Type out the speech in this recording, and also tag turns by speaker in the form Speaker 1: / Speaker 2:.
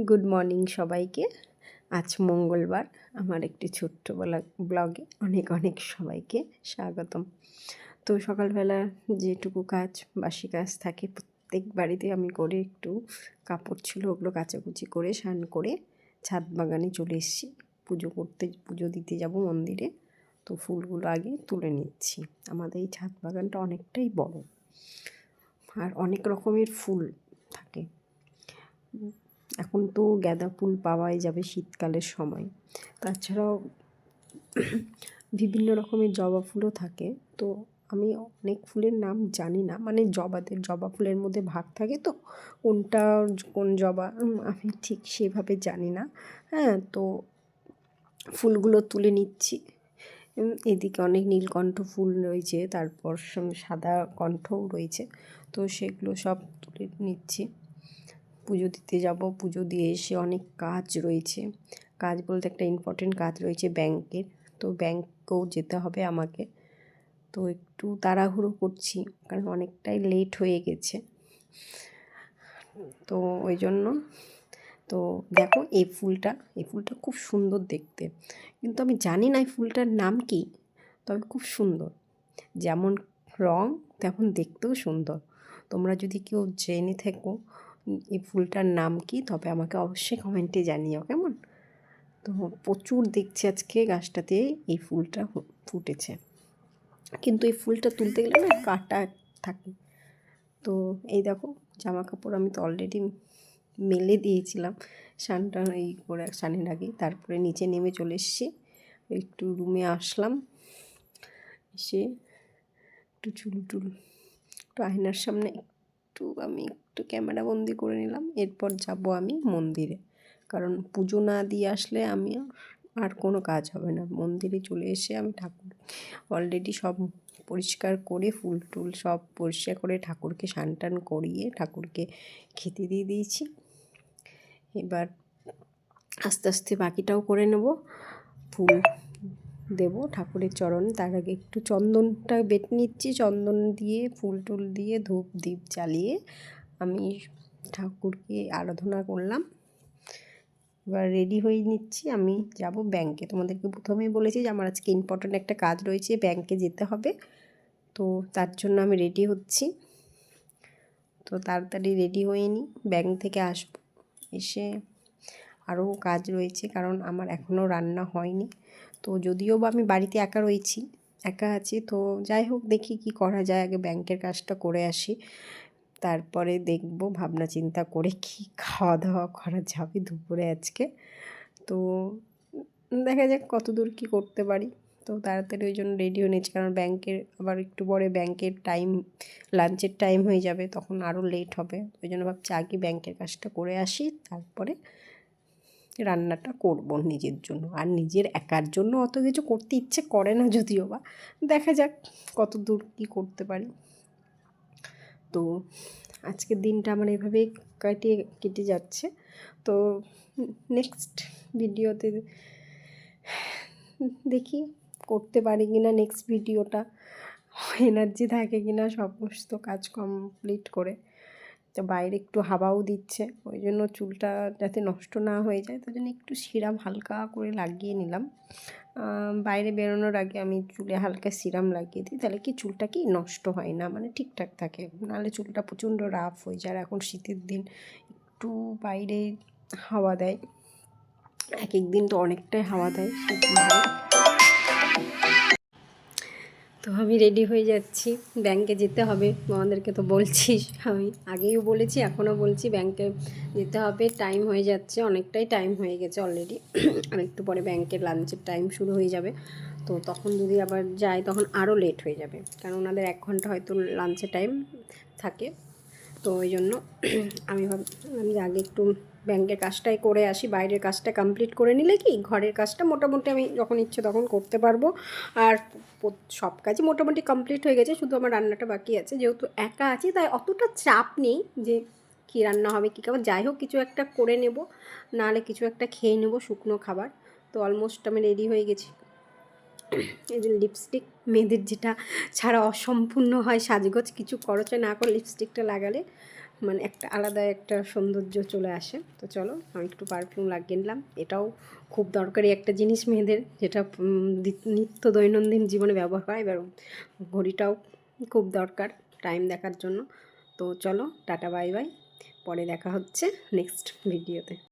Speaker 1: Good morning সবাইকে। আজ মঙ্গলবার, আমার একটি ছোট্ট ব্লগে অনেক অনেক সবাইকে স্বাগতম। তো সকালবেলা যেটুকু কাজ, বাসি কাজ থাকে প্রত্যেক বাড়িতে আমি করে, একটু কাপড় ছিল ওগুলো কাচাকুচি করে স্নান করে ছাদ বাগানে চলে এসেছি পুজো দিতে যাব মন্দিরে। তো ফুলগুলো আগে তুলে নিচ্ছি। আমাদের এই ছাদ বাগানটা অনেকটাই বড় আর অনেক রকমের ফুল থাকে। এখন তো গাঁদা ফুল পাওয়াই যাবে শীতকালের সময়, তাছাড়াও বিভিন্ন রকমের জবা ফুলও থাকে। তো আমি অনেক ফুলের নাম জানি না, মানে জবা ফুলের মধ্যে ভাগ থাকে, তো কোনটা কোন জবা আমি ঠিক সেভাবে জানি না। হ্যাঁ, তো ফুলগুলো তুলে নিচ্ছি। এদিকে অনেক নীলকণ্ঠ ফুল রয়েছে, তারপর সাদা কণ্ঠও রয়েছে, তো সেগুলো সব তুলে নিচ্ছি। পুজো দিতে যাব, পুজো দিয়ে এসে অনেক কাজ রয়েছে। কাজ বলতে একটা ইম্পর্টেন্ট কাজ রয়েছে ব্যাংকের, তো ব্যাংকেও যেতে হবে আমাকে। তো একটু তাড়াহুড়ো করছি কারণ অনেকটাই লেট হয়ে গেছে, তো ওই জন্য। তো দেখো এই ফুলটা খুব সুন্দর দেখতে, কিন্তু আমি জানি না এই ফুলটার নাম কি, তবে খুব সুন্দর। যেমন রং তেমন দেখতেও সুন্দর। তোমরা যদি কেউ জেনে থাকো এই ফুলটার নাম কি, তবে আমাকে অবশ্যই কমেন্টে জানিও, কেমন। তো প্রচুর দেখছি আজকে গাছটাতে এই ফুলটা ফুটেছে, কিন্তু এই ফুলটা তুলতে গেলে না কাটা থাকে। তো এই দেখো জামা কাপড় আমি তো অলরেডি মেলে দিয়েছিলাম স্নানটা এই করে, স্নানের আগে। তারপরে নিচে নেমে চলে এসেছি, একটু রুমে আসলাম, এসে একটু চুল একটু আয়নার সামনে একটু ক্যামেরা বন্দি করে নিলাম। এরপর যাব আমি মন্দিরে, কারণ পুজো না দিয়ে আসলে আমি আর কোনো কাজ হবে না। মন্দিরে চলে এসে আমি ঠাকুর অলরেডি সব পরিষ্কার করে, ফুল টুল সব পরিষ্কার করে ঠাকুরকে স্নান টান করিয়ে ঠাকুরকে খেতে দিয়ে দিয়েছি। এবার আস্তে আস্তে বাকিটাও করে নেব, ফুল দেব ঠাকুরের চরণে। তার আগে একটু চন্দনটা বেটে নিচ্ছি, চন্দন দিয়ে ফুল টুল দিয়ে ধূপ দীপ জ্বালিয়ে আমি ঠাকুরকে আরাধনা করলাম। এবার রেডি হয়ে নিচ্ছি, আমি যাব ব্যাংকে। তোমাদেরকে প্রথমেই বলেছি যে আমার আজকে ইম্পর্ট্যান্ট একটা কাজ রয়েছে, ব্যাংকে যেতে হবে, তো তার জন্য আমি রেডি হচ্ছি। তো তাড়াতাড়ি রেডি হয়ে নিই, ব্যাংক থেকে আসব। এসে আরও কাজ রয়েছে, কারণ আমার এখনও রান্না হয়নি। তো যদিও বা আমি বাড়িতে একা আছি, তো যাই হোক, দেখি কি করা যায়। আগে ব্যাংকের কাজটা করে আসি, তারপরে দেখব ভাবনা চিন্তা করে কি খাওয়া দাওয়া করা যাবে দুপুরে আজকে। তো দেখা যাক কত দূর কী করতে পারি। তো তাড়াতাড়ি ওই জন্য রেডি হয়ে নিচ্ছি, কারণ ব্যাংকের আবার একটু পরে ব্যাংকের টাইম, লাঞ্চের টাইম হয়ে যাবে, তখন আরও লেট হবে। ওই জন্য ভাবছি আগে ব্যাংকের কাজটা করে আসি, তারপরে রান্নাটা করব নিজের জন্য। আর নিজের একার জন্য অত কিছু করতে ইচ্ছে করে না, যদিও বা দেখা যাক কত দূর কী করতে পারি। তো আজকের দিনটা আমার এভাবেই কেটে যাচ্ছে। তো নেক্সট ভিডিওতে দেখি করতে পারি কিনা, নেক্সট ভিডিওটা এনার্জি থাকে কিনা সমস্ত কাজ কমপ্লিট করে। তো বাইরে একটু হাওয়াও দিচ্ছে, ওই জন্য চুলটা যাতে নষ্ট না হয়ে যায়, তার জন্য একটু সিরাম হালকা করে লাগিয়ে নিলাম। বাইরে বেরোনোর আগে আমি চুলে হালকা সিরাম লাগিয়ে দিই, তাহলে কি চুলটা কি নষ্ট হয় না, মানে ঠিকঠাক থাকে। নাহলে চুলটা প্রচণ্ড রাফ হয়ে যায়। আর এখন শীতের দিন, একটু বাইরে হাওয়া দেয়, এক এক দিন তো অনেকটাই হাওয়া দেয়, তো আমি রেডি হয়ে যাচ্ছি, ব্যাংকে যেতে হবে। তোমাদেরকে তো বলছি, আমি আগেও বলেছি, এখনও বলছি, ব্যাংকে যেতে হবে। টাইম হয়ে যাচ্ছে, অনেকটাই টাইম হয়ে গেছে অলরেডি। আর একটু পরে ব্যাংকের লাঞ্চের টাইম শুরু হয়ে যাবে, তো তখন যদি আবার যাই তখন আরও লেট হয়ে যাবে, কারণ ওনাদের 1 ঘন্টা হয়তো লাঞ্চের টাইম থাকে। তো ওই জন্য আমি ভাবলাম যে আগে একটু ব্যাংকের কাজটাই করে আসি। বাইরের কাজটা কমপ্লিট করে নিলে কি ঘরের কাজটা মোটামুটি আমি যখন ইচ্ছে তখন করতে পারবো। আর সব কাজই মোটামুটি কমপ্লিট হয়ে গেছে, শুধু আমার রান্নাটা বাকি আছে। যেহেতু একা আছি তাই অতটা চাপ নেই যে কী রান্না হবে কী খাবার। যাই হোক কিছু একটা করে নেব, নাহলে কিছু একটা খেয়ে নেব শুকনো খাবার। তো অলমোস্ট আমি রেডি হয়ে গেছি। এই যে লিপস্টিক, মেয়েদের যেটা ছাড়া অসম্পূর্ণ হয় সাজগোজ, কিছু খরচা না করে লিপস্টিকটা লাগালে মানে একটা আলাদা একটা সৌন্দর্য চলে আসে। তো চলো আমি একটু পারফিউম লাগিয়ে নিলাম। এটাও খুব দরকারি একটা জিনিস মেয়েদের, যেটা নিত্য দৈনন্দিন জীবনে ব্যবহার হয়। এবার ঘড়িটাও খুব দরকার টাইম দেখার জন্য। তো চলো টাটা বাই বাই, পরে দেখা হচ্ছে নেক্সট ভিডিওতে।